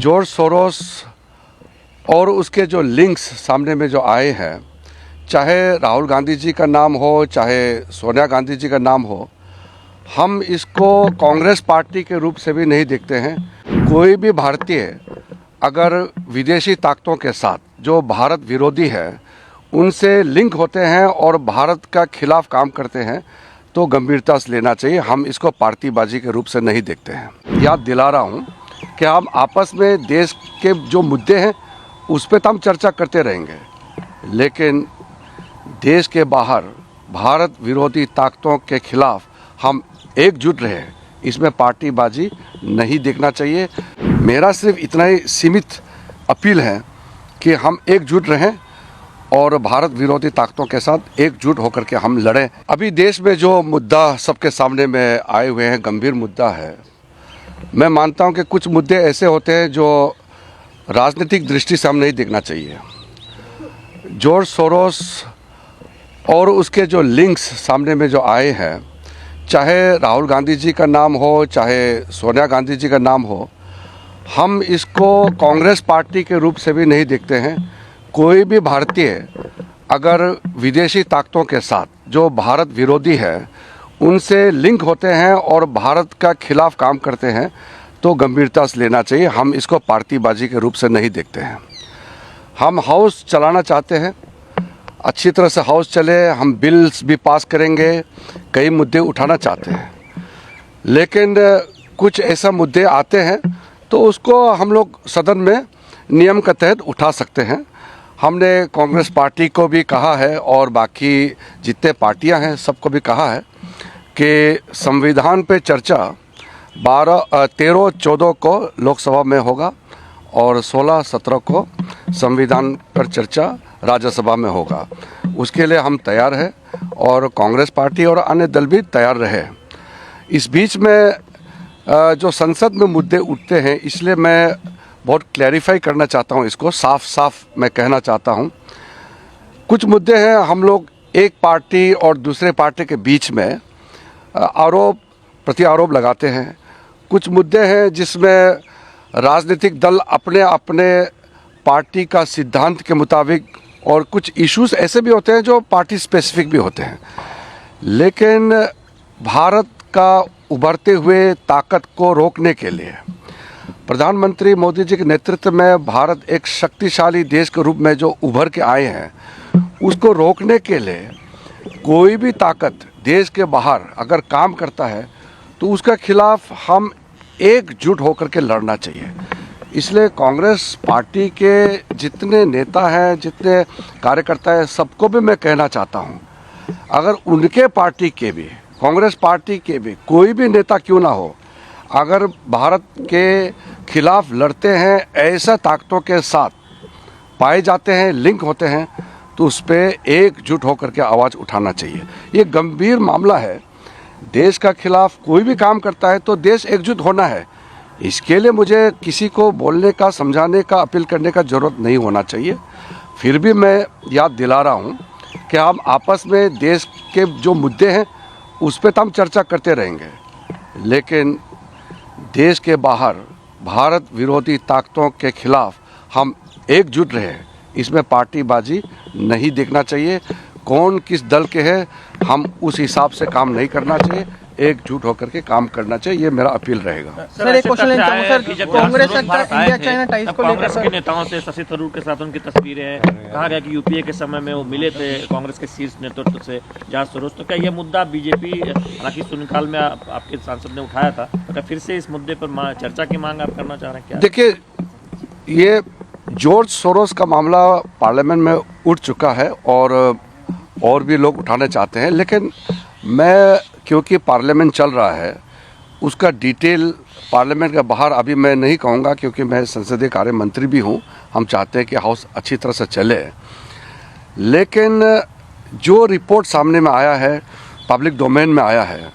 George Soros और उसके जो लिंक्स सामने में जो आए हैं, चाहे राहुल गांधी जी का नाम हो, चाहे सोनिया गांधी जी का नाम हो, हम इसको कांग्रेस पार्टी के रूप से भी नहीं देखते हैं। कोई भी भारतीय अगर विदेशी ताकतों के साथ जो भारत विरोधी है उनसे लिंक होते हैं और भारत का खिलाफ काम करते हैं तो गंभीरता से लेना चाहिए। हम इसको पार्टीबाजी के रूप से नहीं देखते हैं। याद दिला रहा हूं कि हम आपस में देश के जो मुद्दे हैं उस पर तो हम चर्चा करते रहेंगे, लेकिन देश के बाहर भारत विरोधी ताकतों के खिलाफ हम एकजुट रहे, इसमें पार्टीबाजी नहीं देखना चाहिए। मेरा सिर्फ इतना ही सीमित अपील है कि हम एकजुट रहें और भारत विरोधी ताकतों के साथ एकजुट होकर के हम लड़ें। अभी देश में जो मुद्दा सबके सामने में आए हुए हैं, गंभीर मुद्दा है। मैं मानता हूं कि कुछ मुद्दे ऐसे होते हैं जो राजनीतिक दृष्टि से हम नहीं देखना चाहिए। जॉर्ज सोरोस और उसके जो लिंक्स सामने में जो आए हैं, चाहे राहुल गांधी जी का नाम हो, चाहे सोनिया गांधी जी का नाम हो, हम इसको कांग्रेस पार्टी के रूप से भी नहीं देखते हैं। कोई भी भारतीय अगर विदेशी ताकतों के साथ जो भारत विरोधी है उनसे लिंक होते हैं और भारत का खिलाफ काम करते हैं तो गंभीरता से लेना चाहिए। हम इसको पार्टीबाजी के रूप से नहीं देखते हैं। हम हाउस चलाना चाहते हैं, अच्छी तरह से हाउस चले, हम बिल्स भी पास करेंगे, कई मुद्दे उठाना चाहते हैं, लेकिन कुछ ऐसा मुद्दे आते हैं तो उसको हम लोग सदन में नियम के तहत उठा सकते हैं। हमने कांग्रेस पार्टी को भी कहा है और बाकी जितने पार्टियां हैं सबको भी कहा है कि संविधान पे चर्चा 13-14 को लोकसभा में होगा और 16-17 को संविधान पर चर्चा राज्यसभा में होगा। उसके लिए हम तैयार हैं और कांग्रेस पार्टी और अन्य दल भी तैयार रहे। इस बीच में जो संसद में मुद्दे उठते हैं, इसलिए मैं बहुत क्लैरिफाई करना चाहता हूं, इसको साफ साफ मैं कहना चाहता हूं। कुछ मुद्दे हैं, हम लोग एक पार्टी और दूसरे पार्टी के बीच में आरोप प्रति आरोप लगाते हैं। कुछ मुद्दे हैं जिसमें राजनीतिक दल अपने अपने पार्टी का सिद्धांत के मुताबिक, और कुछ इश्यूज ऐसे भी होते हैं जो पार्टी स्पेसिफिक भी होते हैं। लेकिन भारत का उभरते हुए ताकत को रोकने के लिए प्रधानमंत्री मोदी जी के नेतृत्व में भारत एक शक्तिशाली देश के रूप में जो उभर के आए हैं, उसको रोकने के लिए कोई भी ताकत देश के बाहर अगर काम करता है तो उसके खिलाफ हम एकजुट होकर के लड़ना चाहिए। इसलिए कांग्रेस पार्टी के जितने नेता हैं, जितने कार्यकर्ता हैं, सबको भी मैं कहना चाहता हूं, अगर उनके पार्टी के भी, कांग्रेस पार्टी के भी कोई भी नेता क्यों ना हो, अगर भारत के खिलाफ लड़ते हैं, ऐसा ताकतों के साथ पाए जाते हैं, लिंक होते हैं, तो उस पर एकजुट होकर के आवाज़ उठाना चाहिए। ये गंभीर मामला है। देश का खिलाफ कोई भी काम करता है तो देश एकजुट होना है। इसके लिए मुझे किसी को बोलने का, समझाने का, अपील करने का ज़रूरत नहीं होना चाहिए। फिर भी मैं याद दिला रहा हूँ कि हम आपस में देश के जो मुद्दे हैं उस पर तो हम चर्चा करते रहेंगे, लेकिन देश के बाहर भारत विरोधी ताकतों के खिलाफ हम एकजुट रहे, इसमें पार्टीबाजी नहीं देखना चाहिए। कौन किस दल के हैं, हम उस हिसाब से काम नहीं करना चाहिए, एकजुट होकर के काम करना चाहिए। ये मेरा अपील रहेगा। सर एक क्वेश्चन लेना चाहूंगा sir, Congress India China ties को लेकर कांग्रेस के नेताओं से शशि थरूर के साथ उनकी तस्वीरें हैं, कहा गया कि यूपीए के समय में वो मिले थे कांग्रेस के शीर्ष नेतृत्व से जॉर्ज सोरोस। तो क्या ये मुद्दा बीजेपी, हालांकि शून्यकाल में आपके सांसद ने उठाया था, तो फिर से इस मुद्दे पर चर्चा की मांग आप करना चाह रहे हैं क्या? देखिए, ये जॉर्ज सोरोस का मामला पार्लियामेंट में उठ चुका है और भी लोग उठाना चाहते हैं, लेकिन मैं, क्योंकि पार्लियामेंट चल रहा है, उसका डिटेल पार्लियामेंट के बाहर अभी मैं नहीं कहूँगा, क्योंकि मैं संसदीय कार्य मंत्री भी हूँ। हम चाहते हैं कि हाउस अच्छी तरह से चले, लेकिन जो रिपोर्ट सामने में आया है, पब्लिक डोमेन में आया है,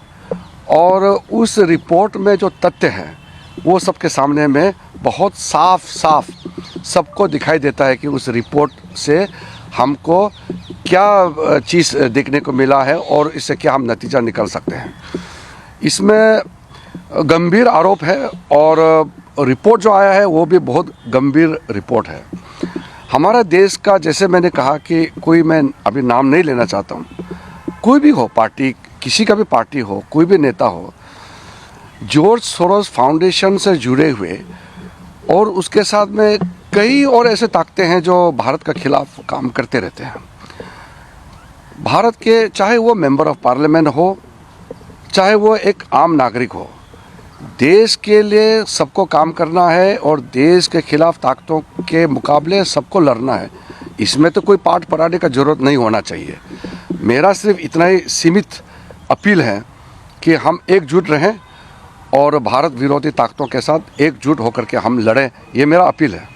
और उस रिपोर्ट में जो तथ्य हैं वो सबके सामने में बहुत साफ साफ सबको दिखाई देता है कि उस रिपोर्ट से हमको क्या चीज़ देखने को मिला है और इससे क्या हम नतीजा निकल सकते हैं। इसमें गंभीर आरोप है और रिपोर्ट जो आया है वो भी बहुत गंभीर रिपोर्ट है। हमारा देश का, जैसे मैंने कहा कि कोई, मैं अभी नाम नहीं लेना चाहता हूँ, कोई भी हो पार्टी, किसी का भी पार्टी हो, कोई भी नेता हो, जॉर्ज सोरोस फाउंडेशन से जुड़े हुए और उसके साथ में कई और ऐसे ताकतें हैं जो भारत के खिलाफ काम करते रहते हैं। भारत के, चाहे वो मेंबर ऑफ पार्लियामेंट हो, चाहे वो एक आम नागरिक हो, देश के लिए सबको काम करना है और देश के खिलाफ ताकतों के मुकाबले सबको लड़ना है। इसमें तो कोई पाठ पढ़ाने का जरूरत नहीं होना चाहिए। मेरा सिर्फ इतना ही सीमित अपील है कि हम एकजुट रहें और भारत विरोधी ताकतों के साथ एकजुट होकर के हम लड़ें, ये मेरा अपील है।